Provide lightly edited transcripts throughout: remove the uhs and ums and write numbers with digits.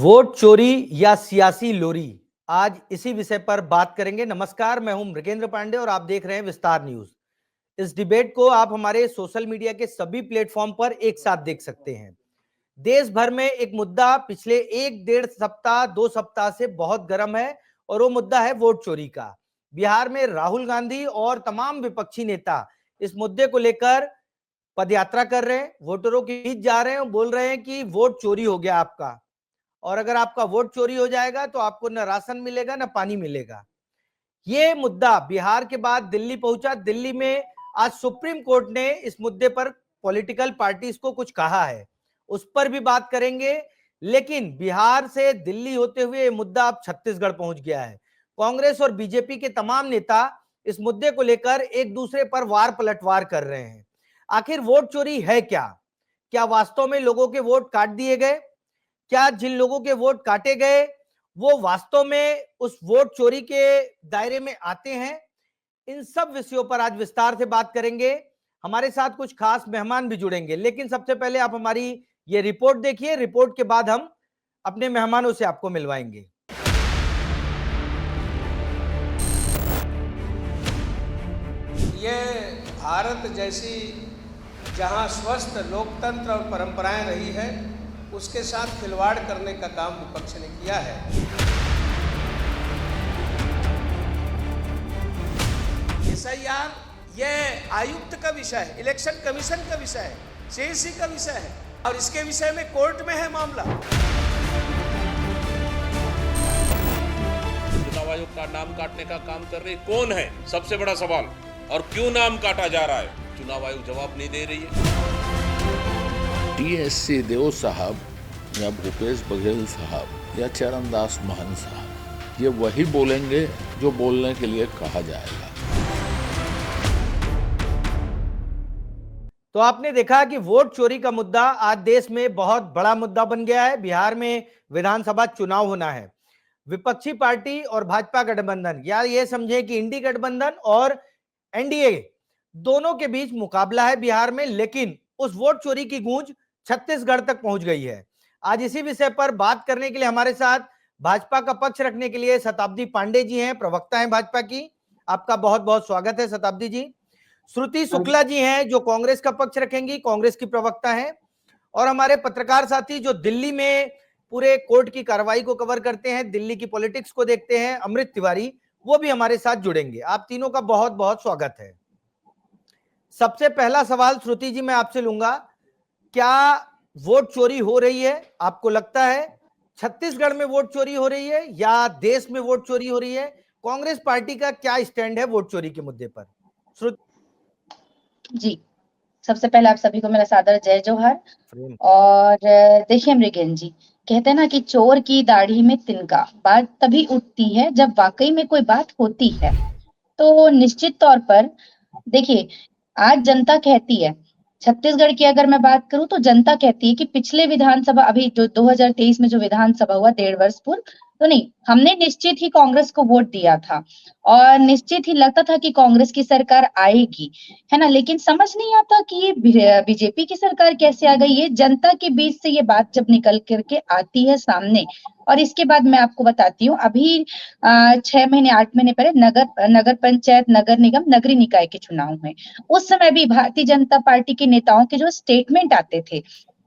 Vote चोरी या सियासी लोरी, आज इसी विषय पर बात करेंगे। नमस्कार, मैं हूं मृगेंद्र पांडे और आप देख रहे हैं विस्तार न्यूज। इस डिबेट को आप हमारे सोशल मीडिया के सभी प्लेटफॉर्म पर एक साथ देख सकते हैं। देश भर में एक मुद्दा पिछले एक डेढ़ सप्ताह 2 सप्ताह से बहुत गर्म है और वो मुद्दा है वोट चोरी का। बिहार में राहुल गांधी और तमाम विपक्षी नेता इस मुद्दे को लेकर पदयात्रा कर रहे हैं, वोटरों के बीच जा रहे हैं और बोल रहे हैं कि वोट चोरी हो गया आपका, और अगर आपका वोट चोरी हो जाएगा तो आपको न राशन मिलेगा न पानी मिलेगा। ये मुद्दा बिहार के बाद दिल्ली पहुंचा। दिल्ली में आज सुप्रीम कोर्ट ने इस मुद्दे पर पॉलिटिकल पार्टीज को कुछ कहा है, उस पर भी बात करेंगे। लेकिन बिहार से दिल्ली होते हुए ये मुद्दा अब छत्तीसगढ़ पहुंच गया है। कांग्रेस और बीजेपी के तमाम नेता इस मुद्दे को लेकर एक दूसरे पर वार पलटवार कर रहे हैं। आखिर वोट चोरी है क्या? क्या वास्तव में लोगों के वोट काट दिए गए? क्या जिन लोगों के वोट काटे गए वो वास्तव में उस वोट चोरी के दायरे में आते हैं? इन सब विषयों पर आज विस्तार से बात करेंगे। हमारे साथ कुछ खास मेहमान भी जुड़ेंगे, लेकिन सबसे पहले आप हमारी ये रिपोर्ट देखिए। रिपोर्ट के बाद हम अपने मेहमानों से आपको मिलवाएंगे। ये भारत जैसी जहां स्वस्थ लोकतंत्र और परंपराएं रही है, उसके साथ खिलवाड़ करने का काम विपक्ष ने किया है। एसआईआर ये आयुक्त का विषय है, इलेक्शन कमीशन का विषय है, सीईसी का विषय है और इसके विषय में कोर्ट में है मामला। चुनाव आयोग का नाम काटने का काम कर रही कौन है, सबसे बड़ा सवाल। और क्यों नाम काटा जा रहा है, चुनाव आयोग जवाब नहीं दे रही है। टीएससी देव साहब या भूपेश बघेल साहब या चरणदास महंत साहब, ये वही बोलेंगे जो बोलने के लिए कहा जाएगा। तो आपने देखा कि वोट चोरी का मुद्दा आज देश में बहुत बड़ा मुद्दा बन गया है। बिहार में विधानसभा चुनाव होना है। विपक्षी पार्टी और भाजपा गठबंधन, या ये समझे कि इंडी गठबंधन और एनडीए, दोनों के बीच मुकाबला है बिहार में। लेकिन उस वोट चोरी की गूंज छत्तीसगढ़ तक पहुंच गई है। आज इसी विषय पर बात करने के लिए हमारे साथ भाजपा का पक्ष रखने के लिए शताब्दी पांडे जी हैं, प्रवक्ता हैं भाजपा की। आपका बहुत बहुत स्वागत है शताब्दी जी। श्रुति शुक्ला जी हैं जो कांग्रेस का पक्ष रखेंगी, कांग्रेस की प्रवक्ता हैं। और हमारे पत्रकार साथी जो दिल्ली में पूरे कोर्ट की कार्रवाई को कवर करते हैं, दिल्ली की पॉलिटिक्स को देखते हैं, अमृत तिवारी, वो भी हमारे साथ जुड़ेंगे। आप तीनों का बहुत बहुत स्वागत है। सबसे पहला सवाल श्रुति जी मैं आपसे लूंगा, क्या वोट चोरी हो रही है? आपको लगता है छत्तीसगढ़ में वोट चोरी हो रही है या देश में वोट चोरी हो रही है? कांग्रेस पार्टी का क्या स्टैंड है वोट चोरी के मुद्दे पर? जी, सबसे पहले आप सभी को मेरा सादर जय जोहार। और देखिए मृगेंद्र जी, कहते हैं ना कि चोर की दाढ़ी में तिनका, बात तभी उठती है जब वाकई में कोई बात होती है। तो निश्चित तौर पर देखिए, आज जनता कहती है, छत्तीसगढ़ की अगर मैं बात करूं तो जनता कहती है कि पिछले विधानसभा, अभी जो 2023 में जो विधानसभा हुआ 1.5 वर्ष पूर्व, तो नहीं, हमने निश्चित ही कांग्रेस को वोट दिया था और निश्चित ही लगता था कि कांग्रेस की सरकार आएगी, है ना। लेकिन समझ नहीं आता कि ये बीजेपी की सरकार कैसे आ गई। ये जनता के बीच से ये बात जब निकल करके आती है सामने, और इसके बाद मैं आपको बताती हूँ, अभी 6 महीने 8 महीने पहले नगर पंचायत, नगर निगम, नगरीय निकाय के चुनाव हुए। उस समय भी भारतीय जनता पार्टी के नेताओं के जो स्टेटमेंट आते थे,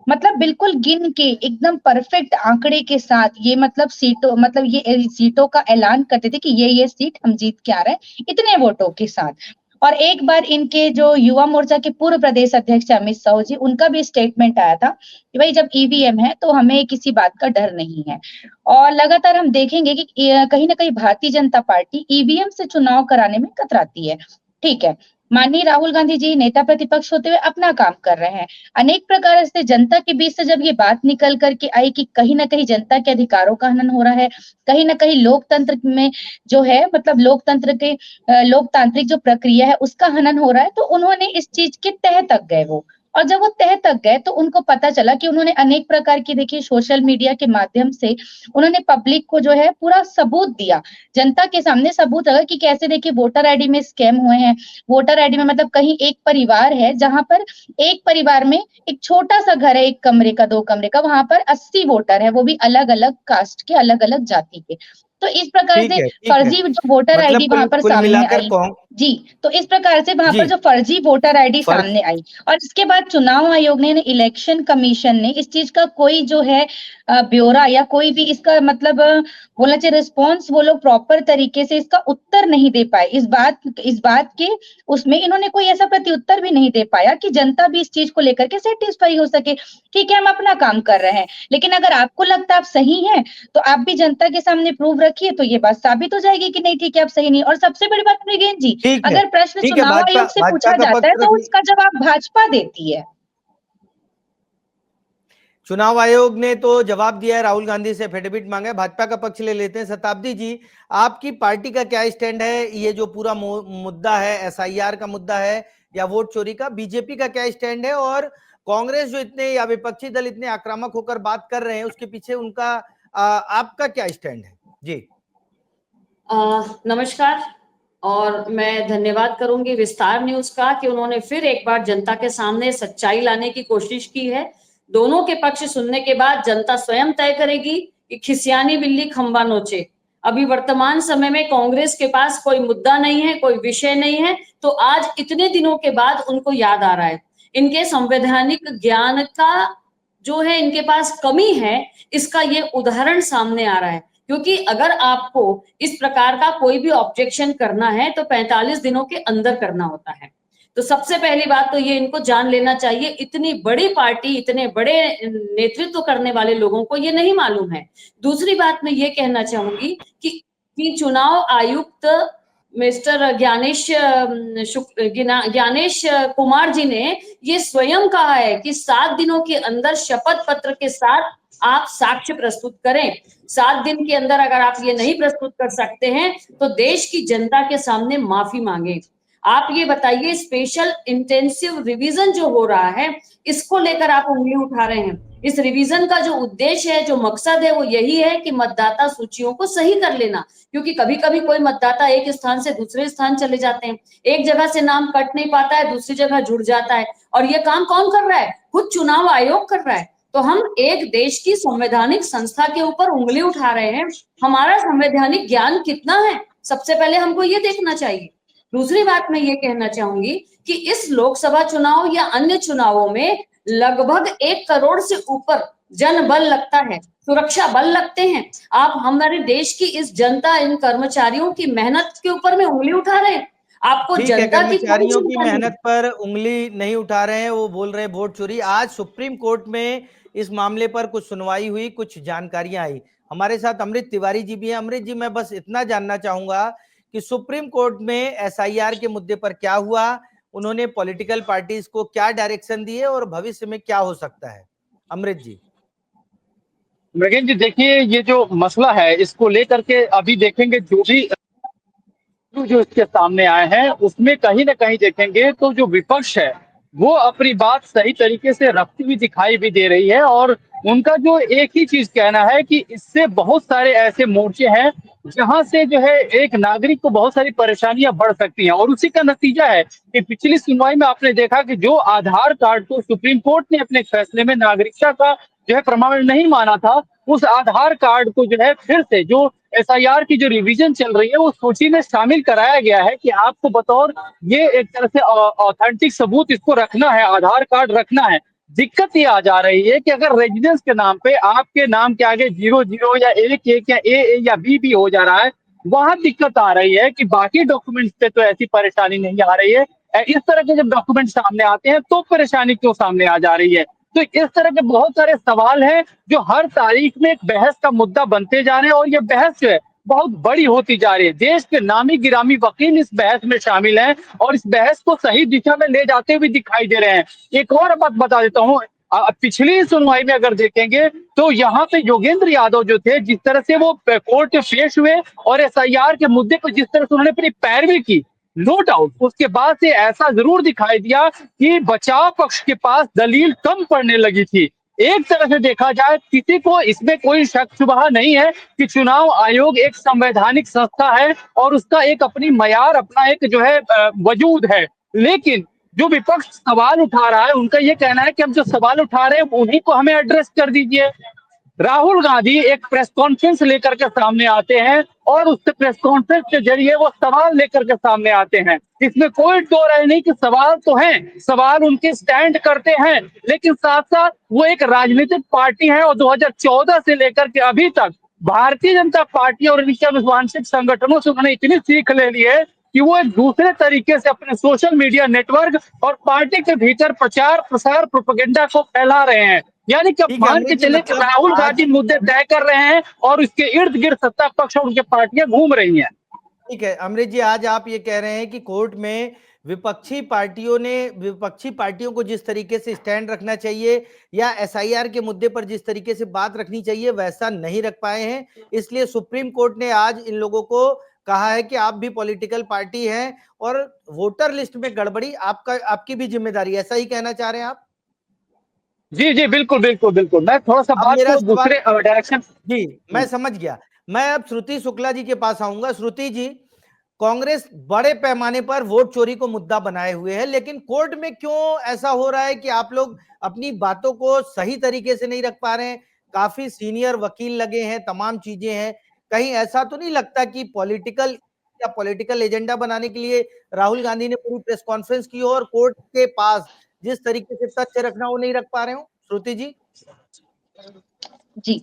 मतलब बिल्कुल गिन के एकदम परफेक्ट आंकड़े के साथ, ये मतलब सीटों, मतलब ये सीटों का ऐलान करते थे कि ये सीट हम जीत के आ रहे हैं इतने वोटों के साथ। और एक बार इनके जो युवा मोर्चा के पूर्व प्रदेश अध्यक्ष अमित शाह जी, उनका भी स्टेटमेंट आया था कि भाई जब ईवीएम है तो हमें किसी बात का डर नहीं है। और लगातार हम देखेंगे कि कहीं ना कहीं भारतीय जनता पार्टी ईवीएम से चुनाव कराने में कतराती है। ठीक है, माननीय राहुल गांधी जी नेता प्रतिपक्ष होते हुए अपना काम कर रहे हैं। अनेक प्रकार से जनता के बीच से जब ये बात निकल करके आई कि कहीं ना कहीं जनता के अधिकारों का हनन हो रहा है, कहीं ना कहीं लोकतंत्र में जो है, मतलब लोकतंत्र के लोकतांत्रिक जो प्रक्रिया है उसका हनन हो रहा है, तो उन्होंने इस चीज के तह तक गए। वो और जब वो तह तक गए तो उनको पता चला कि उन्होंने अनेक प्रकार की, देखिए सोशल मीडिया के माध्यम से उन्होंने पब्लिक को जो है पूरा सबूत दिया, जनता के सामने सबूत रखा कि कैसे देखिए वोटर आईडी में स्कैम हुए हैं। वोटर आईडी में मतलब कहीं एक परिवार है जहां पर एक परिवार में एक छोटा सा घर है, 1 कमरे का 2 कमरे का, वहां पर 80 वोटर है, वो भी अलग अलग कास्ट के, अलग अलग जाति के। तो इस प्रकार ठीक से है, ठीक है। फर्जी जो वोटर मतलब आईडी वहां पर कुल सामने मिलाकर आई कौन जी, तो इस प्रकार से वहां जी पर जो फर्जी वोटर आईडी फर्ज सामने आई, और इसके बाद चुनाव आयोग ने, इलेक्शन कमीशन ने इस चीज का कोई जो है ब्यौरा या कोई भी इसका मतलब बोलना चाहिए रिस्पॉन्स, वो लोग प्रॉपर तरीके से इसका उत्तर नहीं दे पाए। इस बात के उसमें इन्होंने कोई ऐसा प्रत्युत्तर भी नहीं दे पाया कि जनता भी इस चीज को लेकर के सेटिस्फाई हो सके। ठीक है, हम अपना काम कर रहे हैं, लेकिन अगर आपको लगता है आप सही हैं तो आप भी जनता के सामने प्रूव रखिए, तो ये बात साबित हो जाएगी कि नहीं ठीक है आप सही नहीं। और सबसे बड़ी बात मृगेन जी, ठीक है, अगर प्रश्न ठीक है। चुनाव भाजपा आयोग से भाजपा पूछा का जाता है पक्ष तो रखिए। उसका जवाब भाजपा देती है। चुनाव आयोग ने तो जवाब दिया है, राहुल गांधी से एफिडेविट मांगा है। भाजपा का पक्ष ले लेते हैं। शताब्दी जी, आपकी पार्टी का क्या स्टैंड है? ये जो पूरा मुद्दा है, एसआईआर का मुद्दा है या वोट चोरी का, बीजेपी का क्या स्टैंड है? और कांग्रेस जो इतने या विपक्षी दल इतने आक्रामक होकर बात कर रहे हैं, उसके पीछे उनका आपका क्या स्टैंड है? जी नमस्कार, और मैं धन्यवाद करूंगी विस्तार न्यूज का कि उन्होंने फिर एक बार जनता के सामने सच्चाई लाने की कोशिश की है। दोनों के पक्ष सुनने के बाद जनता स्वयं तय करेगी कि खिसियानी बिल्ली खंबा नोचे। अभी वर्तमान समय में कांग्रेस के पास कोई मुद्दा नहीं है, कोई विषय नहीं है, तो आज इतने दिनों के बाद उनको याद आ रहा है। इनके संवैधानिक ज्ञान का जो है इनके पास कमी है, इसका ये उदाहरण सामने आ रहा है। क्योंकि अगर आपको इस प्रकार का कोई भी ऑब्जेक्शन करना है तो 45 दिनों के अंदर करना होता है। तो सबसे पहली बात तो ये इनको जान लेना चाहिए, इतनी बड़ी पार्टी, इतने बड़े नेतृत्व करने वाले लोगों को ये नहीं मालूम है। दूसरी बात मैं ये कहना चाहूंगी कि चुनाव आयुक्त मिस्टर ज्ञानेश कुमार जी ने ये स्वयं कहा है कि 7 दिनों के अंदर शपथ पत्र के साथ आप साक्ष्य प्रस्तुत करें। 7 दिन के अंदर अगर आप ये नहीं प्रस्तुत कर सकते हैं तो देश की जनता के सामने माफी मांगे। आप ये बताइए, स्पेशल इंटेंसिव रिवीजन जो हो रहा है, इसको लेकर आप उंगली उठा रहे हैं। इस रिवीजन का जो उद्देश्य है, जो मकसद है, वो यही है कि मतदाता सूचियों को सही कर लेना। क्योंकि कभी कभी कोई मतदाता एक स्थान से दूसरे स्थान चले जाते हैं, एक जगह से नाम कट नहीं पाता है, दूसरी जगह जुड़ जाता है, और ये काम कौन कर रहा है? खुद चुनाव आयोग कर रहा है। तो हम एक देश की संवैधानिक संस्था के ऊपर उंगली उठा रहे हैं। हमारा संवैधानिक ज्ञान कितना है, सबसे पहले हमको ये देखना चाहिए। दूसरी बात मैं ये कहना चाहूंगी कि इस लोकसभा चुनाव या अन्य चुनावों में लगभग 1 करोड़ से ऊपर जन बल लगता है, सुरक्षा बल लगते हैं। आप हमारे देश की इस जनता, इन कर्मचारियों की मेहनत के ऊपर में उंगली उठा रहे हैं। आपको ठीक है, जनता की कर्मचारियों की मेहनत पर उंगली नहीं उठा रहे हैं, वो बोल रहे हैं वोट चोरी। आज सुप्रीम कोर्ट में इस मामले पर कुछ सुनवाई हुई, कुछ जानकारियां आई। हमारे साथ अमृत तिवारी जी भी हैं। अमृत जी, मैं बस इतना जानना चाहूंगा कि सुप्रीम कोर्ट में एसआईआर के मुद्दे पर क्या हुआ, उन्होंने पॉलिटिकल पार्टीज को क्या डायरेक्शन दिए और भविष्य में क्या हो सकता है? अमृत जी। मृगेन जी, देखिए ये जो मसला है इसको लेकर के अभी देखेंगे, जो इसके सामने आए हैं उसमें कहीं ना कहीं देखेंगे तो जो विपक्ष है वो अपनी बात सही तरीके से रखती हुई दिखाई भी दे रही है। और उनका जो एक ही चीज कहना है कि इससे बहुत सारे ऐसे मोर्चे हैं जहां से जो है एक नागरिक को बहुत सारी परेशानियां बढ़ सकती हैं। और उसी का नतीजा है कि पिछली सुनवाई में आपने देखा कि जो आधार कार्ड को सुप्रीम कोर्ट ने अपने फैसले में नागरिकता का जो है प्रमाण नहीं माना था, उस आधार कार्ड को जो है फिर से जो एसआईआर की जो रिवीजन चल रही है वो सूची में शामिल कराया गया है कि आपको बतौर ये एक तरह से ऑथेंटिक सबूत इसको रखना है, आधार कार्ड रखना है। दिक्कत ये आ जा रही है कि अगर रेजिडेंस के नाम पे आपके नाम के आगे 00 या 11 या ए या बी हो जा रहा है, वहां दिक्कत आ रही है कि बाकी डॉक्यूमेंट्स पे तो ऐसी परेशानी नहीं आ रही है। इस तरह के जब डॉक्यूमेंट सामने आते हैं तो परेशानी क्यों सामने आ जा रही है? तो इस तरह के बहुत सारे सवाल हैं जो हर तारीख में एक बहस का मुद्दा बनते जा रहे हैं, और ये बहस जो है बहुत बड़ी होती जा रही है। देश के नामी गिरामी वकील इस बहस में शामिल हैं और इस बहस को सही दिशा में ले जाते हुए दिखाई दे रहे हैं। एक और बात बता देता हूँ, पिछली सुनवाई में अगर देखेंगे तो यहाँ पे योगेंद्र यादव जो थे, जिस तरह से वो कोर्ट में पेश हुए और एसआईआर के मुद्दे पर जिस तरह से उन्होंने अपनी पैरवी की, नो डाउट उसके बाद से ऐसा जरूर दिखाई दिया कि बचाव पक्ष के पास दलील कम पड़ने लगी थी। एक तरह से देखा जाए, किसी को इसमें कोई शक शुबहा नहीं है कि चुनाव आयोग एक संवैधानिक संस्था है और उसका एक अपनी मयार, अपना एक जो है वजूद है। लेकिन जो विपक्ष सवाल उठा रहा है, उनका ये कहना है कि हम जो सवाल उठा रहे हैं उन्हीं को हमें एड्रेस कर दीजिए। राहुल गांधी एक प्रेस कॉन्फ्रेंस लेकर के सामने आते हैं और उस प्रेस कॉन्फ्रेंस के जरिए वो सवाल लेकर के सामने आते हैं। इसमें कोई दो राय नहीं कि सवाल तो हैं, सवाल उनके स्टैंड करते हैं, लेकिन साथ साथ वो एक राजनीतिक पार्टी है और 2014 से लेकर के अभी तक भारतीय जनता पार्टी और इनके अनुवांशिक संगठनों से उन्होंने इतनी सीख ले ली है कि वो एक दूसरे तरीके से अपने सोशल मीडिया नेटवर्क और पार्टी के भीतर प्रचार प्रसार प्रोपेगेंडा को फैला रहे हैं। यानी कि ठीक है, मान अमृत के जी, चले कि मतलब राहुल गांधी मुद्दे तय कर रहे हैं और उसके इर्द गिर्द सत्ता पक्ष और उनके पार्टियां घूम रही हैं। ठीक है अमृत जी, आज आप ये कह रहे हैं कि कोर्ट में विपक्षी पार्टियों को जिस तरीके से स्टैंड रखना चाहिए या एसआईआर के मुद्दे पर जिस तरीके से बात रखनी चाहिए वैसा नहीं रख पाए हैं, इसलिए सुप्रीम कोर्ट ने आज इन लोगों को कहा है कि आप भी पॉलिटिकल पार्टी हैं और वोटर लिस्ट में गड़बड़ी आपकी भी जिम्मेदारी, ऐसा ही कहना चाह रहे हैं आप? जी जी, बिल्कुल बिल्कुल बिल्कुल। मैं थोड़ा सा अब बात मेरा को सवाल, दूसरे डायरेक्शन। जी मैं समझ गया। मैं अब श्रुति शुक्ला जी के पास आऊंगा। श्रुति जी, कांग्रेस बड़े पैमाने पर वोट चोरी को मुद्दा बनाए हुए है, लेकिन कोर्ट में क्यों ऐसा हो रहा है कि आप लोग अपनी बातों को सही तरीके से नहीं रख पा रहे हैं? काफी सीनियर वकील लगे हैं, तमाम चीजें हैं, कहीं ऐसा तो नहीं लगता कि पॉलिटिकल एजेंडा बनाने के लिए राहुल गांधी ने पूरी प्रेस कॉन्फ्रेंस की हो और कोर्ट के पास जिस तरीके से तथ्य रखना वो नहीं रख पा रहे हो? श्रुति जी जी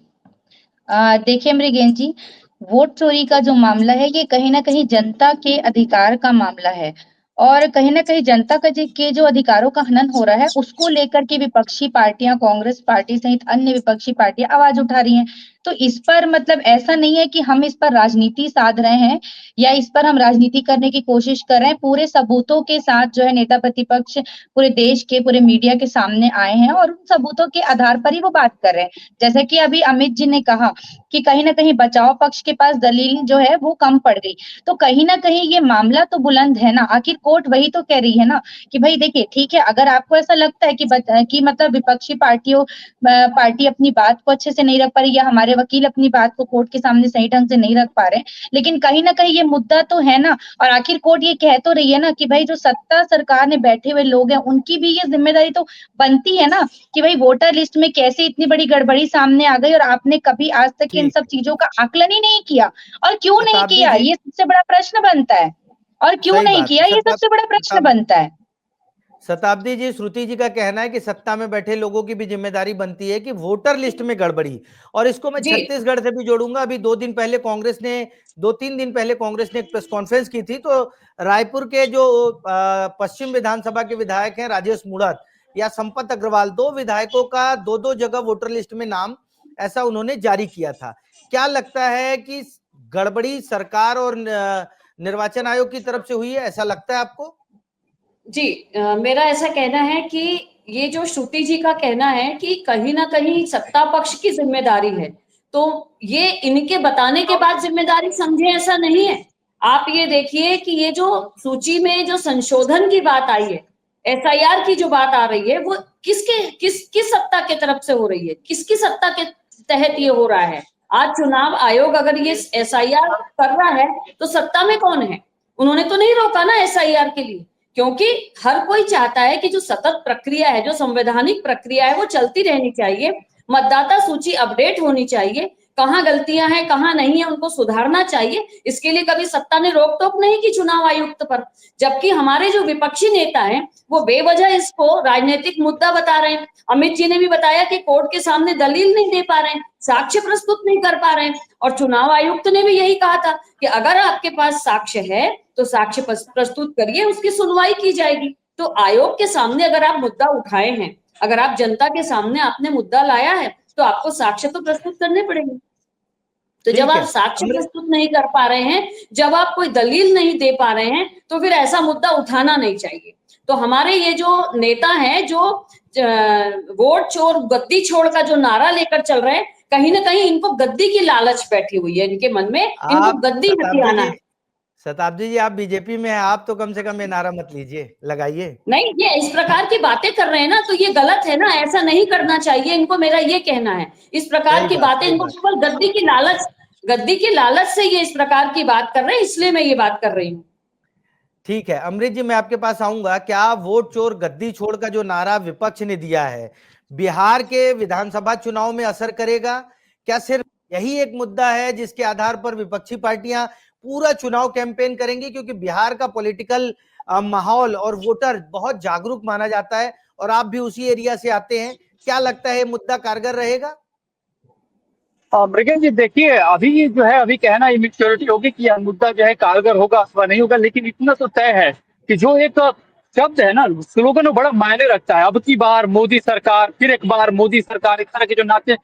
देखिए मृगेन जी, वोट चोरी का जो मामला है ये कहीं ना कहीं जनता के अधिकार का मामला है और कहीं ना कहीं जनता के जो अधिकारों का हनन हो रहा है उसको लेकर के विपक्षी पार्टियां, कांग्रेस पार्टी सहित अन्य विपक्षी पार्टियां आवाज उठा रही हैं। तो इस पर मतलब ऐसा नहीं है कि हम इस पर राजनीति साध रहे हैं या इस पर हम राजनीति करने की कोशिश कर रहे हैं। पूरे सबूतों के साथ जो है नेता प्रतिपक्ष पूरे देश के, पूरे मीडिया के सामने आए हैं और उन सबूतों के आधार पर ही वो बात कर रहे हैं। जैसे कि अभी अमित जी ने कहा कि कहीं ना कहीं बचाव पक्ष के पास दलील जो है वो कम पड़ गई, तो कहीं ना कहीं ये मामला तो बुलंद है ना। आखिर कोर्ट वही तो कह रही है ना कि भाई देखिए ठीक है, अगर आपको ऐसा लगता है कि मतलब विपक्षी पार्टी अपनी बात को अच्छे से नहीं रख पा रही या हमारे वकील अपनी बात को कोर्ट के सामने सही ढंग से नहीं रख पा रहे, लेकिन कहीं ना कहीं ये मुद्दा तो है ना। और आखिर कोर्ट ये कह तो रही है ना कि भाई जो सत्ता सरकार में बैठे हुए लोग हैं उनकी भी ये जिम्मेदारी तो बनती है ना कि भाई वोटर लिस्ट में कैसे इतनी बड़ी गड़बड़ी सामने आ गई और आपने कभी आज तक इन सब चीजों का आकलन ही नहीं किया। और क्यों नहीं किया, ये सबसे बड़ा प्रश्न बनता है। और क्यों नहीं किया, ये सबसे बड़ा प्रश्न बनता है। शताब्दी जी, श्रुति जी का कहना है कि सत्ता में बैठे लोगों की भी जिम्मेदारी बनती है कि वोटर लिस्ट में गड़बड़ी, और इसको मैं छत्तीसगढ़ से भी जोड़ूंगा। अभी 2 दिन पहले कांग्रेस ने 2-3 दिन पहले कांग्रेस ने एक प्रेस कॉन्फ्रेंस की थी, तो रायपुर के जो पश्चिम विधानसभा के विधायक हैं राजेश मूणत या संपत अग्रवाल, 2 विधायकों का 2-2 जगह वोटर लिस्ट में नाम ऐसा उन्होंने जारी किया था। क्या लगता है कि गड़बड़ी सरकार और निर्वाचन आयोग की तरफ से हुई है, ऐसा लगता है आपको? जी मेरा ऐसा कहना है कि ये जो श्रुति जी का कहना है कि कहीं ना कहीं सत्ता पक्ष की जिम्मेदारी है, तो ये इनके बताने के बाद जिम्मेदारी समझे, ऐसा नहीं है। आप ये देखिए कि ये जो सूची में जो संशोधन की बात आई है, एसआईआर की जो बात आ रही है, वो किस सत्ता के तरफ से हो रही है, किसकी सत्ता के तहत ये हो रहा है? आज चुनाव आयोग अगर ये एसआईआर कर रहा है तो सत्ता में कौन है? उन्होंने तो नहीं रोका ना एसआईआर के लिए, क्योंकि हर कोई चाहता है कि जो सतत प्रक्रिया है, जो संवैधानिक प्रक्रिया है, वो चलती रहनी चाहिए। मतदाता सूची अपडेट होनी चाहिए, कहाँ गलतियां हैं कहाँ नहीं है उनको सुधारना चाहिए। इसके लिए कभी सत्ता ने रोक टोक नहीं की चुनाव आयुक्त पर, जबकि हमारे जो विपक्षी नेता हैं वो बेवजह इसको राजनीतिक मुद्दा बता रहे हैं। अमित जी ने भी बताया कि कोर्ट के सामने दलील नहीं दे पा रहे हैं, साक्ष्य प्रस्तुत नहीं कर पा रहे हैं, और चुनाव आयुक्त ने भी यही कहा था कि अगर आपके पास साक्ष्य है तो साक्ष्य प्रस्तुत करिए, उसकी सुनवाई की जाएगी। तो आयोग के सामने अगर आप मुद्दा उठाए हैं, अगर आप जनता के सामने आपने मुद्दा लाया है, तो आपको साक्ष्य तो प्रस्तुत करने पड़ेंगे। तो जब आप साक्ष्य प्रस्तुत नहीं कर पा रहे हैं, जब आप कोई दलील नहीं दे पा रहे हैं, तो फिर ऐसा मुद्दा उठाना नहीं चाहिए। तो हमारे ये जो नेता हैं जो वोट चोर गद्दी छोड़ का जो नारा लेकर चल रहे हैं, कहीं ना कहीं इनको गद्दी की लालच बैठी हुई है इनके मन में, इनको गद्दी हथियाना है। शताब्दी जी, आप बीजेपी में हैं, आप तो कम से कम ये नारा मत लीजिए, लगाइए। नहीं, ये इस प्रकार की बातें कर रहे हैं ना, तो ये गलत है ना, ऐसा नहीं करना चाहिए इनको, मेरा ये कहना है। इस प्रकार की बातें, इनको केवल गद्दी की लालच से ये इस प्रकार की बात कर रहे हैं, इसलिए मैं ये बात कर रही हूँ। ठीक है अमृत जी, मैं आपके पास आऊंगा। क्या वोट चोर गद्दी छोड़ का जो नारा विपक्ष ने दिया है बिहार के विधानसभा चुनाव में असर करेगा? क्या सिर्फ यही एक मुद्दा है जिसके आधार पर विपक्षी पार्टियां पूरा चुनाव कैंपेन करेंगी? क्योंकि बिहार का पॉलिटिकल माहौल और वोटर बहुत जागरूक माना जाता है और आप भी उसी एरिया से आते हैं। क्या लगता है मुद्दा कारगर रहेगा? मृगेश जी देखिए, अभी जो है अभी कहना इमेच्योरिटी होगी कि यह मुद्दा जो है कारगर होगा अथवा नहीं होगा, लेकिन इतना तो तय है कि जो एक शब्द है ना, स्लोगन, वो बड़ा मायने रखता है। अब की बार मोदी सरकार, फिर एक बार मोदी सरकार, इस तरह के जो नाते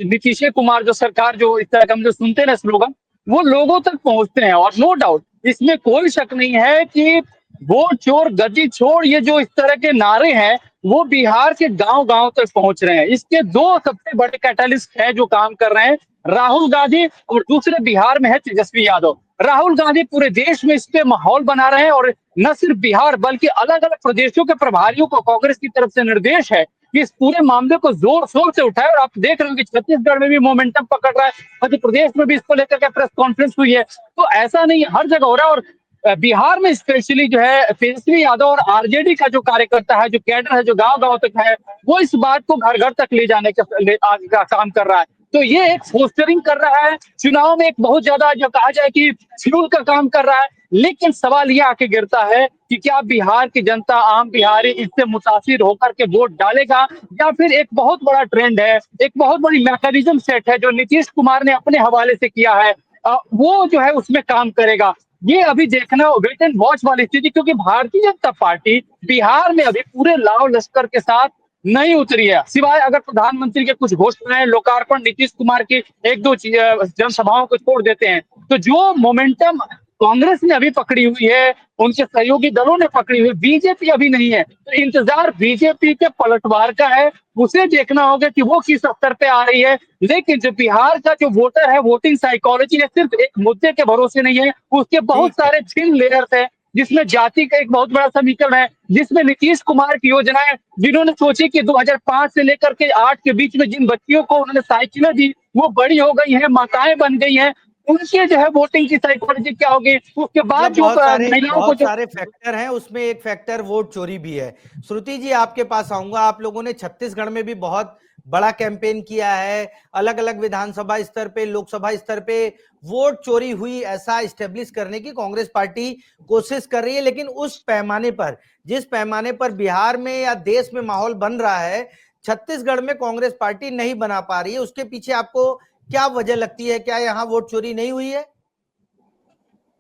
नीतीश कुमार जो सरकार, जो इस तरह का हम जो सुनते हैं ना स्लोगन, वो लोगों तक पहुंचते हैं। और नो डाउट इसमें कोई शक नहीं है कि वोट चोर गद्दी छोड़, ये जो इस तरह के नारे हैं वो बिहार के गांव गांव तक पहुंच रहे हैं। इसके दो सबसे बड़े कैटलिस्ट है जो काम कर रहे हैं, राहुल गांधी और दूसरे बिहार में है तेजस्वी यादव। राहुल गांधी पूरे देश में इस पे माहौल बना रहे हैं और न सिर्फ बिहार बल्कि अलग अलग प्रदेशों के प्रभारियों को कांग्रेस की तरफ से निर्देश है कि इस पूरे मामले को जोर शोर से उठाए। और आप देख रहे हो कि छत्तीसगढ़ में भी मोमेंटम पकड़ रहा है, मध्य प्रदेश में भी इसको लेकर के प्रेस कॉन्फ्रेंस हुई है। तो ऐसा नहीं हर जगह हो रहा है। और बिहार में स्पेशली जो है तेजस्वी यादव और आरजेडी का जो कार्यकर्ता है, जो कैडर है, जो गांव गांव तक है, वो इस बात को घर घर तक ले जाने का काम कर रहा है। तो ये एक पोस्टरिंग कर रहा है, चुनाव में एक बहुत ज्यादा जो कहा जाए कि फ्यूल का काम कर रहा है। लेकिन सवाल ये आके गिरता है कि क्या बिहार की जनता, आम बिहारी इससे मुतासिर होकर के वोट डालेगा, या फिर एक बहुत बड़ा ट्रेंड है, एक बहुत बड़ी मैकेनिज्म सेट है जो नीतीश कुमार ने अपने हवाले से किया है, वो जो है उसमें काम करेगा। ये अभी देखना वेट एंड वॉच वाली स्थिति, क्योंकि भारतीय जनता पार्टी बिहार में अभी पूरे लाव लश्कर के साथ नहीं उतरी है, सिवाय अगर प्रधानमंत्री के कुछ घोषणाएं, लोकार्पण नीतीश कुमार की एक दो जनसभाओं को छोड़ देते हैं। तो जो मोमेंटम कांग्रेस ने अभी पकड़ी हुई है, उनके सहयोगी दलों ने पकड़ी हुई, बीजेपी अभी नहीं है। तो इंतजार बीजेपी के पलटवार का है, उसे देखना होगा कि वो किस स्तर पे आ रही है। लेकिन जो बिहार का जो वोटर है, वोटिंग साइकोलॉजी है, सिर्फ एक मुद्दे के भरोसे नहीं है, उसके बहुत सारे थिन लेयर्स है, जिसमें जाति का एक बहुत बड़ा समीकरण है, जिसमें नीतीश कुमार की योजनाएं, जिन्होंने सोची कि 2005 से लेकर के 8 के बीच में जिन बच्चियों को उन्होंने साइकिलें दी, वो बड़ी हो गई हैं, माताएं बन गई हैं, उनके जो है वोटिंग की साइकोलॉजी क्या होगी। उसके बाद जो महिलाओं को जो सारे फैक्टर हैं, उसमें एक फैक्टर वोट चोरी भी है। श्रुति जी, आपके पास आऊंगा। आप लोगों ने छत्तीसगढ़ में भी बहुत बड़ा कैंपेन किया है, अलग अलग विधानसभा स्तर पे, लोकसभा स्तर पे वोट चोरी हुई ऐसा स्टेब्लिश करने की कांग्रेस पार्टी कोशिश कर रही है। लेकिन उस पैमाने पर, जिस पैमाने पर बिहार में या देश में माहौल बन रहा है, छत्तीसगढ़ में कांग्रेस पार्टी नहीं बना पा रही है। उसके पीछे आपको क्या वजह लगती है? क्या यहाँ वोट चोरी नहीं हुई है?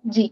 जी,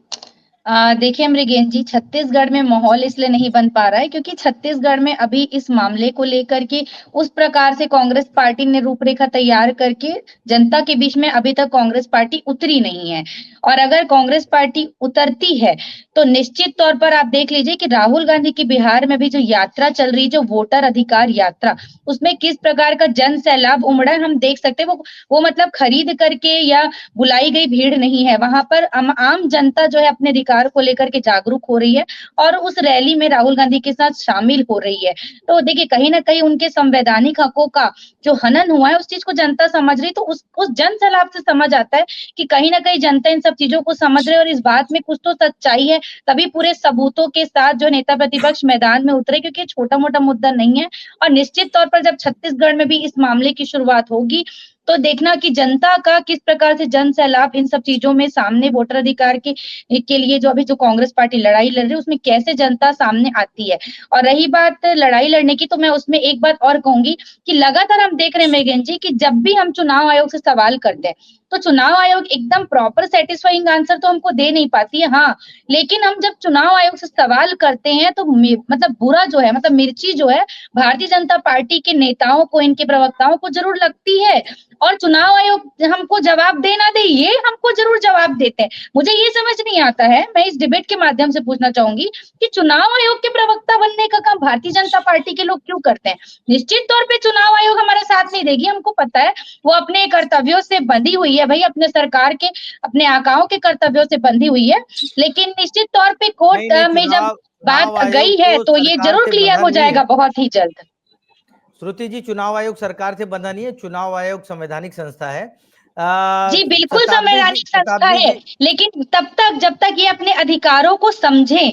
देखिए मृगेन जी, छत्तीसगढ़ में माहौल इसलिए नहीं बन पा रहा है क्योंकि छत्तीसगढ़ में अभी इस मामले को लेकर के उस प्रकार से कांग्रेस पार्टी ने रूपरेखा तैयार करके जनता के बीच में अभी तक कांग्रेस पार्टी उतरी नहीं है। और अगर कांग्रेस पार्टी उतरती है तो निश्चित तौर पर आप देख लीजिए कि राहुल गांधी की बिहार में भी जो यात्रा चल रही, जो वोटर अधिकार यात्रा, उसमें किस प्रकार का जन सैलाब उमड़ा है हम देख सकते हैं। वो मतलब खरीद करके या बुलाई गई भीड़ नहीं है, वहां पर आम जनता जो है अपने अधिकार को लेकर के जागरूक हो रही है और उस रैली में राहुल गांधी के साथ शामिल हो रही है। तो देखिए, कहीं ना कहीं उनके संवैधानिक हकों का जो हनन हुआ है, उस चीज को जनता समझ रही। तो उस जन सैलाब से समझ आता है कि कहीं ना कहीं जनता इन सब चीजों को समझ रही है और इस बात में कुछ तो सच्चाई है। तभी पूरे सबूतों के साथ जो नेता प्रतिपक्ष मैदान में उतरे, क्योंकि छोटा मोटा मुद्दा नहीं है। और निश्चित तौर पर जब छत्तीसगढ़ में भी इस मामले की शुरुआत होगी तो देखना कि जनता का किस प्रकार से जन सैलाब इन सब चीजों में सामने, वोटर अधिकार के लिए जो अभी जो कांग्रेस पार्टी लड़ाई लड़ रही है उसमें कैसे जनता सामने आती है। और रही बात लड़ाई लड़ने की, तो मैं उसमें एक बात और कहूंगी कि लगातार हम देख रहे हैं मेघन जी कि जब भी हम चुनाव आयोग से सवाल करते हैं तो चुनाव आयोग एकदम प्रॉपर सेटिस्फाइंग आंसर तो हमको दे नहीं पाती है। हाँ, लेकिन हम जब चुनाव आयोग से सवाल करते हैं तो मतलब बुरा जो है, मतलब मिर्ची जो है भारतीय जनता पार्टी के नेताओं को, इनके प्रवक्ताओं को जरूर लगती है। और चुनाव आयोग हमको जवाब दे ना दे, ये हमको जरूर जवाब देते हैं। मुझे ये समझ नहीं आता है, मैं इस डिबेट के माध्यम से पूछना चाहूंगी कि चुनाव आयोग के प्रवक्ता बनने का काम भारतीय जनता पार्टी के लोग क्यों करते हैं? निश्चित तौर पे चुनाव आयोग हमारा साथ नहीं देगी, हमको पता है। वो अपने कर्तव्यों से बंधी हुई है, है भाई, अपने सरकार के, अपने आकाओं के कर्तव्यों से बंधी हुई है। लेकिन निश्चित तौर पे कोर्ट में जब बात गई है तो ये जरूर क्लियर हो जाएगा बहुत ही जल्द। श्रुति जी, चुनाव आयोग सरकार से बंधा नहीं है, चुनाव आयोग संवैधानिक संस्था है। जी बिल्कुल संवैधानिक संस्था है, लेकिन तब तक जब तक ये अपने अधिकारों को समझे,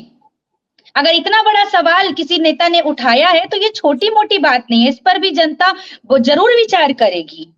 अगर इतना बड़ा सवाल किसी नेता ने उठाया है तो ये छोटी मोटी बात नहीं है, इस पर भी जनता वो जरूर विचार करेगी।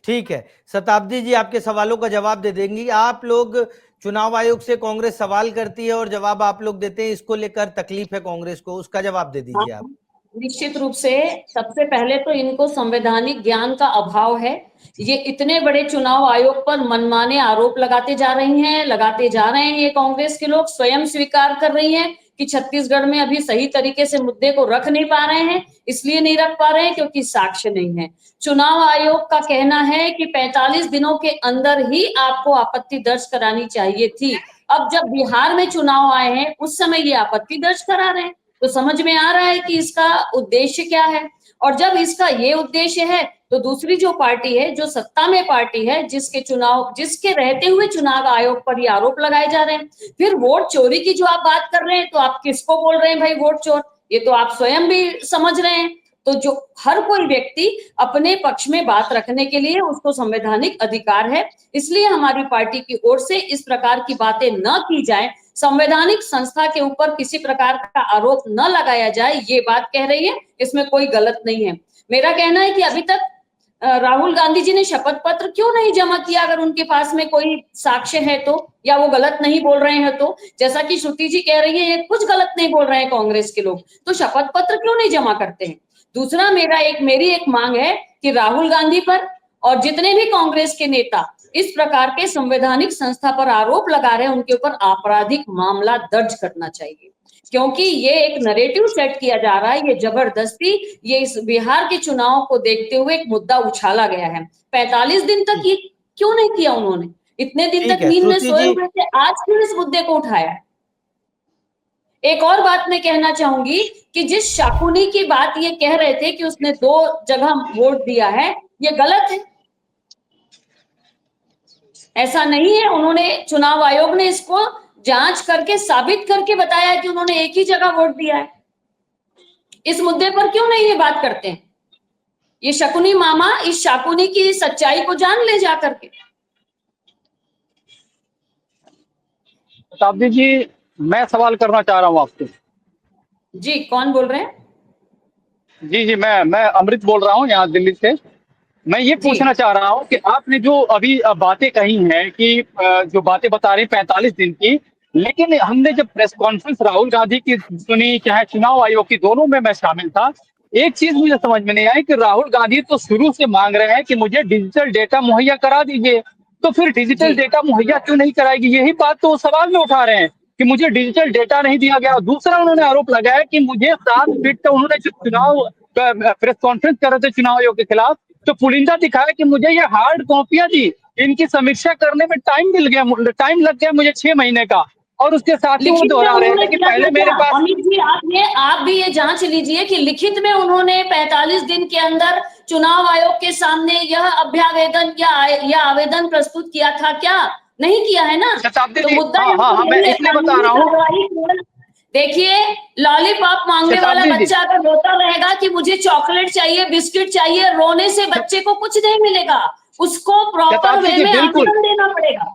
ठीक है, शताब्दी जी आपके सवालों का जवाब दे देंगी। आप लोग, चुनाव आयोग से कांग्रेस सवाल करती है और जवाब आप लोग देते हैं, इसको लेकर तकलीफ है कांग्रेस को, उसका जवाब दे दीजिए आप। निश्चित रूप से सबसे पहले तो इनको संवैधानिक ज्ञान का अभाव है। ये इतने बड़े चुनाव आयोग पर मनमाने आरोप लगाते जा रहे हैं ये कांग्रेस के लोग स्वयं स्वीकार कर रही हैं कि छत्तीसगढ़ में अभी सही तरीके से मुद्दे को रख नहीं पा रहे हैं। इसलिए नहीं रख पा रहे हैं क्योंकि साक्ष्य नहीं है। चुनाव आयोग का कहना है कि 45 दिनों के अंदर ही आपको आपत्ति दर्ज करानी चाहिए थी। अब जब बिहार में चुनाव आए हैं उस समय ये आपत्ति दर्ज करा रहे हैं, तो समझ में आ रहा है कि इसका उद्देश्य क्या है। और जब इसका ये उद्देश्य है तो दूसरी जो पार्टी है, जो सत्ता में पार्टी है, जिसके रहते हुए चुनाव आयोग पर ये आरोप लगाए जा रहे हैं। फिर वोट चोरी की जो आप बात कर रहे हैं, तो आप किसको बोल रहे हैं भाई वोट चोर? ये तो आप स्वयं भी समझ रहे हैं। तो जो हर कोई व्यक्ति अपने पक्ष में बात रखने के लिए उसको संवैधानिक अधिकार है। इसलिए हमारी पार्टी की ओर से इस प्रकार की बातें न की जाए, संवैधानिक संस्था के ऊपर किसी प्रकार का आरोप न लगाया जाए, ये बात कह रही है। इसमें कोई गलत नहीं है। मेरा कहना है कि अभी तक राहुल गांधी जी ने शपथ पत्र क्यों नहीं जमा किया? अगर उनके पास में कोई साक्ष्य है तो, या वो गलत नहीं बोल रहे हैं तो, जैसा कि श्रुति जी कह रही है ये कुछ गलत नहीं बोल रहे हैं कांग्रेस के लोग, तो शपथ पत्र क्यों नहीं जमा करते हैं? दूसरा मेरी एक मांग है कि राहुल गांधी पर और जितने भी कांग्रेस के नेता इस प्रकार के संवैधानिक संस्था पर आरोप लगा रहे हैं, उनके ऊपर आपराधिक मामला दर्ज करना चाहिए। क्योंकि ये एक नैरेटिव सेट किया जा रहा है, ये जबरदस्ती ये इस बिहार के चुनाव को देखते हुए एक मुद्दा उछाला गया है। 45 दिन तक ये क्यों नहीं किया उन्होंने? इतने दिन तक नींद में सोए हुए थे, आज क्यों इस मुद्दे को उठाया है? एक और बात मैं कहना चाहूंगी कि जिस शाकुनी की बात ये कह रहे थे कि उसने 2 जगह वोट दिया है, ये गलत है। ऐसा नहीं है। उन्होंने, चुनाव आयोग ने इसको जांच करके साबित करके बताया कि उन्होंने एक ही जगह वोट दिया है। इस मुद्दे पर क्यों नहीं ये बात करते हैं? ये शकुनी मामा इस शाकुनी की सच्चाई को जान ले जा करके। शताब्दी जी, मैं सवाल करना चाह रहा हूँ आपसे। जी, कौन बोल रहे हैं? जी मैं अमृत बोल रहा हूँ यहाँ दिल्ली से। मैं ये पूछना चाह रहा हूँ कि आपने जो अभी बातें कही हैं कि जो बातें बता रहे हैं 45 दिन की, लेकिन हमने जब प्रेस कॉन्फ्रेंस राहुल गांधी की सुनी, चाहे चुनाव आयोग की, दोनों में मैं शामिल था, एक चीज मुझे समझ में नहीं आई कि राहुल गांधी तो शुरू से मांग रहे हैं कि मुझे डिजिटल डेटा मुहैया करा दीजिए, तो फिर डिजिटल डेटा मुहैया क्यों नहीं कराएगी? यही बात तो सवाल में उठा रहे हैं कि मुझे डिजिटल डेटा नहीं दिया गया। दूसरा उन्होंने आरोप लगाया कि मुझे 7 फीट का, उन्होंने जो चुनाव प्रेस कॉन्फ्रेंस कर रहे थे चुनाव आयोग के खिलाफ, तो पुलिंदा दिखाया कि मुझे ये हार्ड कॉपियां दी, इनकी समीक्षा करने में टाइम लग गया मुझे 6 महीने का। और उसके साथ ही वो दोहरा रहे हैं कि पहले मेरे पास। अमित जी, आप भी ये जांच लीजिए कि लिखित में उन्होंने 45 दिन के अंदर चुनाव आयोग के सामने यह अभ्यावेदन या आवेदन प्रस्तुत किया था क्या? नहीं किया है ना। तो मुद्दा मैं इसलिए बता रहा हूँ। देखिए, लॉलीपॉप मांगने वाला बच्चा अगर रोता रहेगा कि मुझे चॉकलेट चाहिए, बिस्किट चाहिए, रोने से बच्चे को कुछ नहीं मिलेगा, उसको प्रॉपर वे में आवेदन देना पड़ेगा।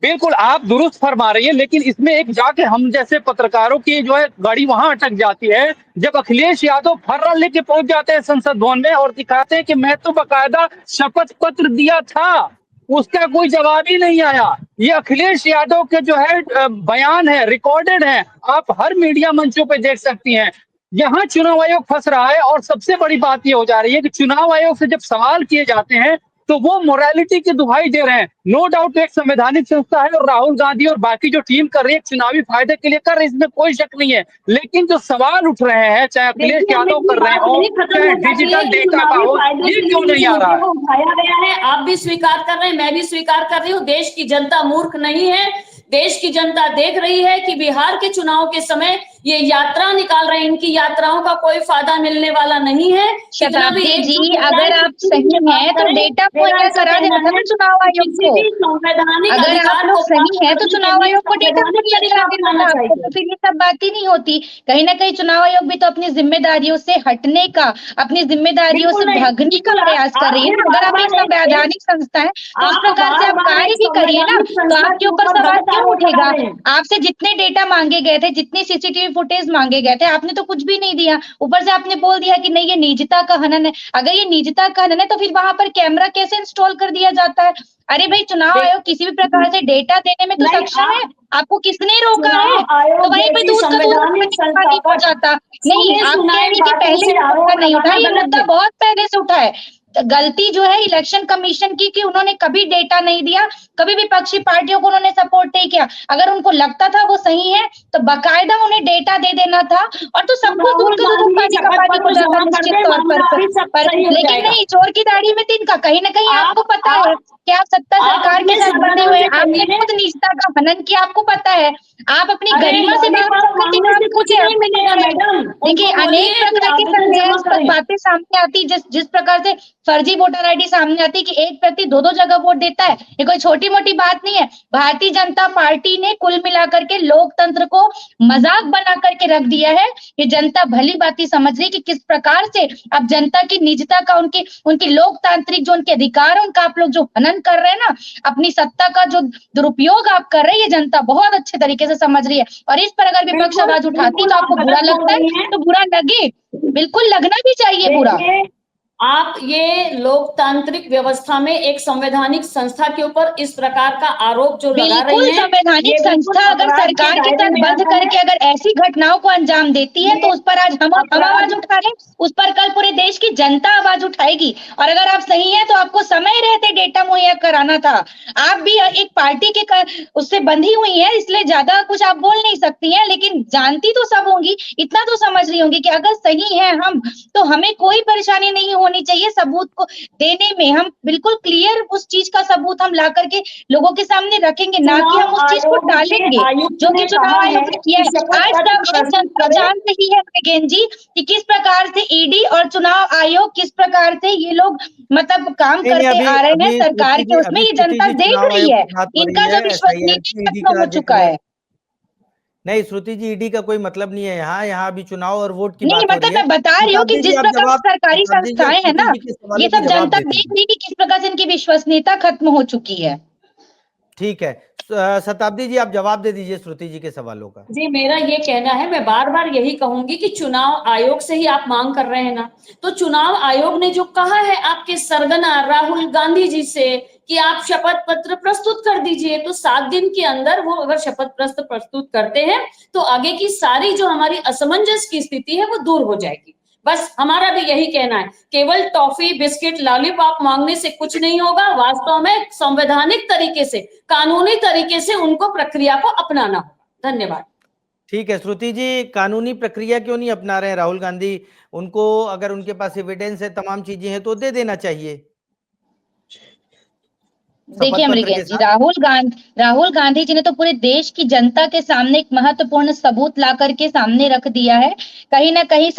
बिल्कुल, आप दुरुस्त फरमा रही है, लेकिन इसमें एक जाके हम जैसे पत्रकारों की जो है गाड़ी वहां अटक जाती है जब अखिलेश यादव फर्रा लेके पहुंच जाते हैं संसद भवन में और दिखाते हैं कि मैं तो बकायदा शपथ पत्र दिया था, उसका कोई जवाब ही नहीं आया। ये अखिलेश यादव के जो है बयान है, रिकॉर्डेड है, आप हर मीडिया मंचों पे देख सकती हैं। यहाँ चुनाव आयोग फंस रहा है। और सबसे बड़ी बात ये हो जा रही है कि चुनाव आयोग से जब सवाल किए जाते हैं तो वो मोरालिटी की दुहाई दे रहे हैं। नो डाउट एक संवैधानिक संस्था है और राहुल गांधी और बाकी जो टीम कर रही है चुनावी फायदे के लिए कर रही है, इसमें कोई शक नहीं है। लेकिन जो सवाल उठ रहे हैं, चाहे अखिलेश यादव कर रहे हो, चाहे डिजिटल डेटा का हो, ये क्यों नहीं आ रहा है? उठाया गया है, आप भी स्वीकार कर रहे हैं, मैं भी स्वीकार कर रही हूँ। देश की जनता मूर्ख नहीं है। देश की जनता देख रही है कि बिहार के चुनाव के समय ये यात्रा निकाल रहे हैं, इनकी यात्राओं का कोई फायदा मिलने वाला नहीं है। शताब्दी जी, अगर आप सही हैं तो डेटा मुहैया करा देना था ना चुनाव आयोग को। अगर आप लोग सही हैं तो चुनाव आयोग को डेटा मुहैया करा देना था आपको, तो फिर ये सब बात ही नहीं होती। कहीं ना कहीं चुनाव आयोग भी तो अपनी जिम्मेदारियों से हटने का, अपनी जिम्मेदारियों से भागने का प्रयास कर रही है। अगर आप एक संवैधानिक संस्था है तो उस प्रकार से आप कार्य भी करिए ना, तो आपके ऊपर सवाल क्यों उठेगा? आपसे जितने डेटा मांगे गए थे, जितनी सीसीटीवी फुटेज मांगे गए थे, आपने तो कुछ भी नहीं दिया। ऊपर से आपने बोल दिया कि नहीं ये निजता का हनन है। अगर ये निजता का हनन है तो फिर वहां पर कैमरा कैसे इंस्टॉल कर दिया जाता है? अरे भाई, चुनाव आयोग किसी भी प्रकार से डेटा देने में तो सक्षम है, आपको किसने रोका है? तो वहीं पे दूध का दूध पानी हो जाता। नहीं, आप कह रही कि पहले मुद्दा नहीं उठा, ये मुद्दा बहुत पहले से उठा है। गलती जो है इलेक्शन कमीशन की कि उन्होंने कभी डेटा नहीं दिया, कभी विपक्षी पार्टियों को उन्होंने सपोर्ट नहीं किया। अगर उनको लगता था वो सही है तो बाकायदा उन्हें डेटा दे देना था, और तो सब कुछ दूध का दूध पानी का पानी हो जाता निश्चित तौर पर। लेकिन नहीं, चोर की दाढ़ी में तिनका। कहीं ना कहीं आपको पता है कि आप सत्ता सरकार के साथ बने हुए, आपने खुद निजता का हनन किया, आपको पता है। आप अपनी गरिमा से बात करके कुछ नहीं मिलेगा मैडम। देखिए, अनेक प्रकार की संदेहास्पद बातें सामने आती, जिस प्रकार से फर्जी वोटर आईडी सामने आती कि एक व्यक्ति दो जगह वोट देता है, ये कोई छोटी मोटी बात नहीं है। भारतीय जनता पार्टी ने कुल मिलाकर के लोकतंत्र को मजाक बना करके रख दिया है। ये जनता भली बाती समझ रही कि किस प्रकार से अब जनता की निजता का, उनकी लोकतांत्रिक जो उनके अधिकार है उनका आप लोग जो हनन कर रहे हैं ना, अपनी सत्ता का जो दुरुपयोग आप कर रहे हैं, ये जनता बहुत अच्छे तरीके से समझ रही है। और इस पर अगर विपक्ष आवाज उठाती तो आपको बुरा लगता है तो बुरा लगे, बिल्कुल लगना भी चाहिए बुरा। आप ये लोकतांत्रिक व्यवस्था में एक संवैधानिक संस्था के ऊपर इस प्रकार का आरोप जो लगा रही हैं, संवैधानिक संस्था अगर सरकार के साथ बंध करके अगर ऐसी घटनाओं को अंजाम देती है तो उस पर आज हम आवाज उठा रहे हैं, उस पर कल पूरे देश की जनता आवाज उठाएगी। और अगर आप सही हैं तो आपको समय रहते डेटा मुहैया कराना था। आप भी एक पार्टी के उससे बंधी हुई है, इसलिए ज्यादा कुछ आप बोल नहीं सकती हैं, लेकिन जानती तो सब होंगी, इतना तो समझ रही होंगी कि अगर सही है हम तो हमें कोई परेशानी नहीं होनी चाहिए सबूत को देने में। हम बिल्कुल क्लियर उस चीज का सबूत हम ला करके लोगों के सामने रखेंगे, ना कि हम उस चीज को टालेंगे जो कि चुनाव आयोग ने किया है। आज जनता जान रही है मृगेन जी कि किस प्रकार से ईडी और चुनाव आयोग किस प्रकार से ये लोग मतलब काम करते आ रहे हैं सरकार के उसमें, ये जनता देख रही है। इनका जो विश्वसनीयता खत्म हो चुका है। नहीं श्रुति जी, ईडी का कोई मतलब नहीं है यहाँ अभी चुनाव और वोट की नहीं, बात मतलब मैं बता रही हूँ कि जिस प्रकार सरकारी संस्थाएं हैं ना, ये सब जनता देख रही कि किस प्रकार से इनकी विश्वसनीयता खत्म हो चुकी है। ठीक है, शताब्दी जी आप जवाब दे दीजिए श्रुति जी के सवालों का। जी, मेरा ये कहना है, मैं बार बार यही कहूंगी कि चुनाव आयोग से ही आप मांग कर रहे हैं ना, तो चुनाव आयोग ने जो कहा है आपके सरगना राहुल गांधी जी से कि आप शपथ पत्र प्रस्तुत कर दीजिए, तो 7 दिन के अंदर वो अगर शपथ पत्र प्रस्तुत करते हैं तो आगे की सारी जो हमारी असमंजस की स्थिति है वो दूर हो जाएगी। बस हमारा भी यही कहना है, केवल टॉफी बिस्किट लॉलीपॉप मांगने से कुछ नहीं होगा। वास्तव में संवैधानिक तरीके से, कानूनी तरीके से उनको प्रक्रिया को अपनाना होगा। धन्यवाद। ठीक है श्रुति जी, कानूनी प्रक्रिया क्यों नहीं अपना रहे हैं राहुल गांधी? उनको अगर उनके पास एविडेंस है, तमाम चीजें हैं तो दे देना चाहिए। देखिए मृगेन जी, राहुल गांधी जी ने तो पूरे देश की जनता के सामने एक महत्वपूर्ण सबूत ला करके सामने रख दिया है। कहीं ना कहीं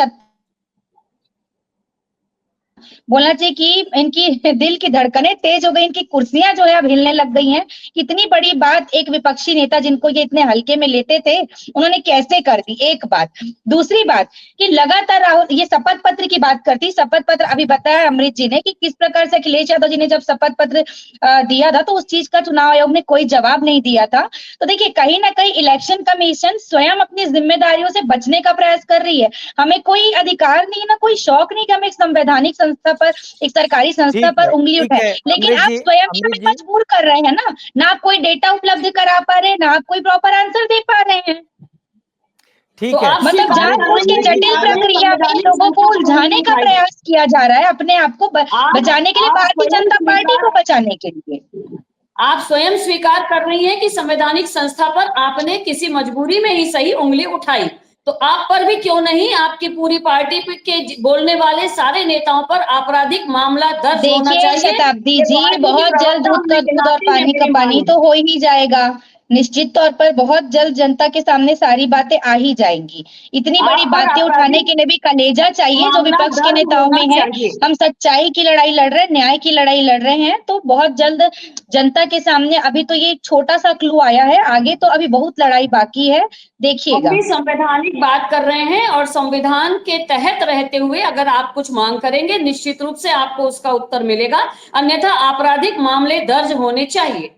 बोलना चाहिए कि इनकी दिल की धड़कनें तेज हो गई, इनकी कुर्सियां जो है अब हिलने लग गई हैं। कितनी बड़ी बात एक विपक्षी नेता जिनको ये इतने हल्के में लेते थे, उन्होंने कैसे कर दी, एक बात। दूसरी बात कि लगातार राहुल ये शपथ पत्र की बात करती, शपथ पत्र अभी बताया अमृत जी ने कि किस प्रकार से अखिलेश यादव जी ने जब शपथ पत्र दिया था तो उस चीज का चुनाव आयोग ने कोई जवाब नहीं दिया था। तो देखिए, कहीं ना कहीं इलेक्शन कमीशन स्वयं अपनी जिम्मेदारियों से बचने का प्रयास कर रही है। हमें कोई अधिकार नहीं, ना कोई शौक नहीं कि हम एक संवैधानिक संस्था पर, एक सरकारी संस्था पर उंगली उठाए, लेकिन आप स्वयं ही हमें मजबूर कर रहे हैं ना आप कोई डेटा उपलब्ध करा पा रहे हैं, ना आप कोई प्रॉपर आंसर दे पा रहे हैं। ठीक है, मतलब जानबूझ के जटिल प्रक्रिया में लोगों को उलझाने का प्रयास किया जा रहा है, अपने आप को बचाने के लिए, भारतीय जनता पार्टी को बचाने के लिए। आप स्वयं स्वीकार कर रही हैं कि संवैधानिक संस्था पर आपने किसी मजबूरी में ही सही उंगली उठाई, तो आप पर भी क्यों नहीं, आपकी पूरी पार्टी के बोलने वाले सारे नेताओं पर आपराधिक मामला दर्ज होना चाहिए। शताब्दी जी, बहुत जल्द दूध का दूध और पानी का पानी तो हो ही जाएगा। निश्चित तौर पर बहुत जल्द जनता के सामने सारी बातें आ ही जाएंगी। इतनी बड़ी बातें उठाने के लिए भी कलेजा चाहिए जो विपक्ष के नेताओं में है। हम सच्चाई की लड़ाई लड़ रहे हैं, न्याय की लड़ाई लड़ रहे हैं, तो बहुत जल्द जनता के सामने अभी तो ये छोटा सा क्लू आया है, आगे तो अभी बहुत लड़ाई बाकी है, देखिएगा। हम भी संवैधानिक बात कर रहे हैं और संविधान के तहत रहते हुए अगर आप कुछ मांग करेंगे निश्चित रूप से आपको उसका उत्तर मिलेगा, अन्यथा आपराधिक मामले दर्ज होने चाहिए।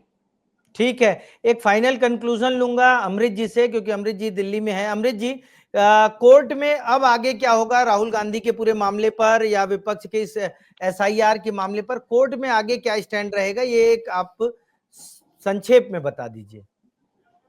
ठीक है, एक फाइनल कंक्लूजन लूंगा अमृत जी से, क्योंकि अमृत जी दिल्ली में है। अमृत जी, कोर्ट में अब आगे क्या होगा राहुल गांधी के पूरे मामले पर या विपक्ष के इस एसआईआर के मामले पर, कोर्ट में आगे क्या स्टैंड रहेगा, ये एक आप संक्षेप में बता दीजिए।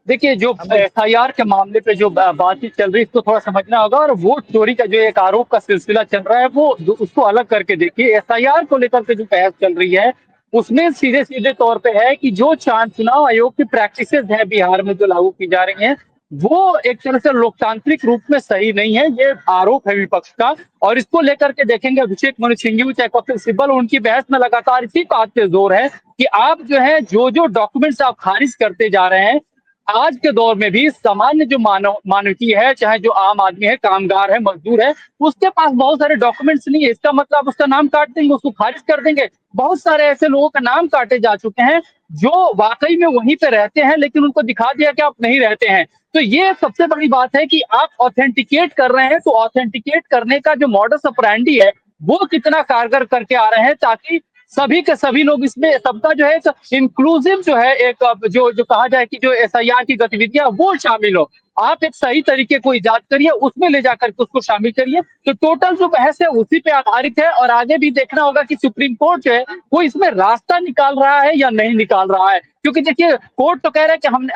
देखिए, जो एफआईआर के मामले पे जो बातचीत चल रही है इसको थोड़ा समझना होगा, और वोट चोरी का जो एक आरोप का सिलसिला चल रहा है वो उसको अलग करके देखिए। एफआईआर को लेकर के जो बहस चल रही है उसमें सीधे सीधे तौर पे है कि जो चुनाव आयोग की प्रैक्टिसेस है बिहार में जो लागू की जा रही हैं वो एक तरह से लोकतांत्रिक रूप में सही नहीं है, ये आरोप है विपक्ष का। और इसको लेकर के देखेंगे अभिषेक मनु सिंघवी चाहे कपिल सिब्बल, उनकी बहस में लगातार इसी बात पे जोर है कि आप जो है जो डॉक्यूमेंट्स आप खारिज करते जा रहे हैं, आज के दौर में भी सामान्य जो मानवीय है, चाहे जो आम आदमी है, कामगार है, मजदूर है, उसके पास बहुत सारे डॉक्यूमेंट्स नहीं है। इसका मतलब उसका नाम काट देंगे, उसको खारिज कर देंगे। बहुत सारे ऐसे लोगों का नाम काटे जा चुके हैं जो वाकई में वहीं पे रहते हैं, लेकिन उनको दिखा दिया कि आप नहीं रहते हैं। तो ये सबसे बड़ी बात है कि आप ऑथेंटिकेट कर रहे हैं, तो ऑथेंटिकेट करने का जो मॉडस ऑपरेंडी है वो कितना कारगर करके आ रहे हैं, ताकि सभी के सभी लोग इसमें, सबका जो है इंक्लूसिव जो है एक जो कहा जाए कि जो एसआईआर की गतिविधियां वो शामिल हो। आप एक सही तरीके को इजाद करिए, उसमें ले जाकर के उसको शामिल करिए। तो टोटल जो बहस है उसी पे आधारित है, और आगे भी देखना होगा कि सुप्रीम कोर्ट जो है वो इसमें रास्ता निकाल रहा है या नहीं निकाल रहा है। क्योंकि देखिए, कोर्ट तो कह रहा है कि हम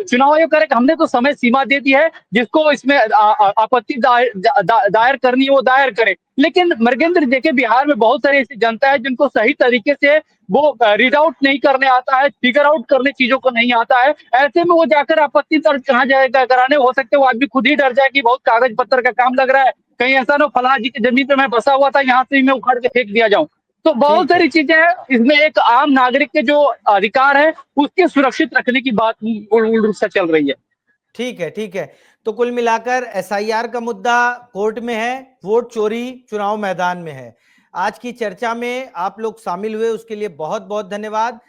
चुनाव आयोग कह रहा है कि हमने तो समय सीमा दे दी है, जिसको इसमें आपत्ति दायर करनी है वो दायर करे। लेकिन मृगेंद्र, देखिए बिहार में बहुत सारी ऐसी जनता है जिनको सही तरीके से वो रीड आउट नहीं करने आता है, फिगर आउट करने चीजों को नहीं आता है। ऐसे में वो जाकर आपत्ति दर्ज कहाँ जाएगा कराने, हो सकते वो आदमी खुद ही डर जाए कि बहुत कागज पत्तर का काम लग रहा है, कहीं ऐसा ना फलां जी की जमीन पे मैं बसा हुआ था, यहाँ से मैं उखाड़ के फेंक दिया जाऊं। तो बहुत सारी चीजें हैं इसमें, एक आम नागरिक के जो अधिकार है उसके सुरक्षित रखने की बात मूल रूप से चल रही है। ठीक है, ठीक है। तो कुल मिलाकर एसआईआर का मुद्दा कोर्ट में है, वोट चोरी चुनाव मैदान में है। आज की चर्चा में आप लोग शामिल हुए उसके लिए बहुत बहुत धन्यवाद।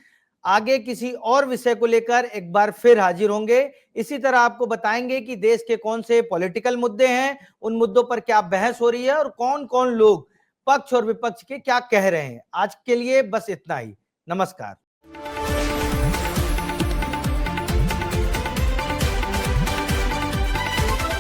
आगे किसी और विषय को लेकर एक बार फिर हाजिर होंगे। इसी तरह आपको बताएंगे कि देश के कौन से पॉलिटिकल मुद्दे हैं, उन मुद्दों पर क्या बहस हो रही है और कौन कौन लोग पक्ष और विपक्ष के क्या कह रहे हैं। आज के लिए बस इतना ही। नमस्कार।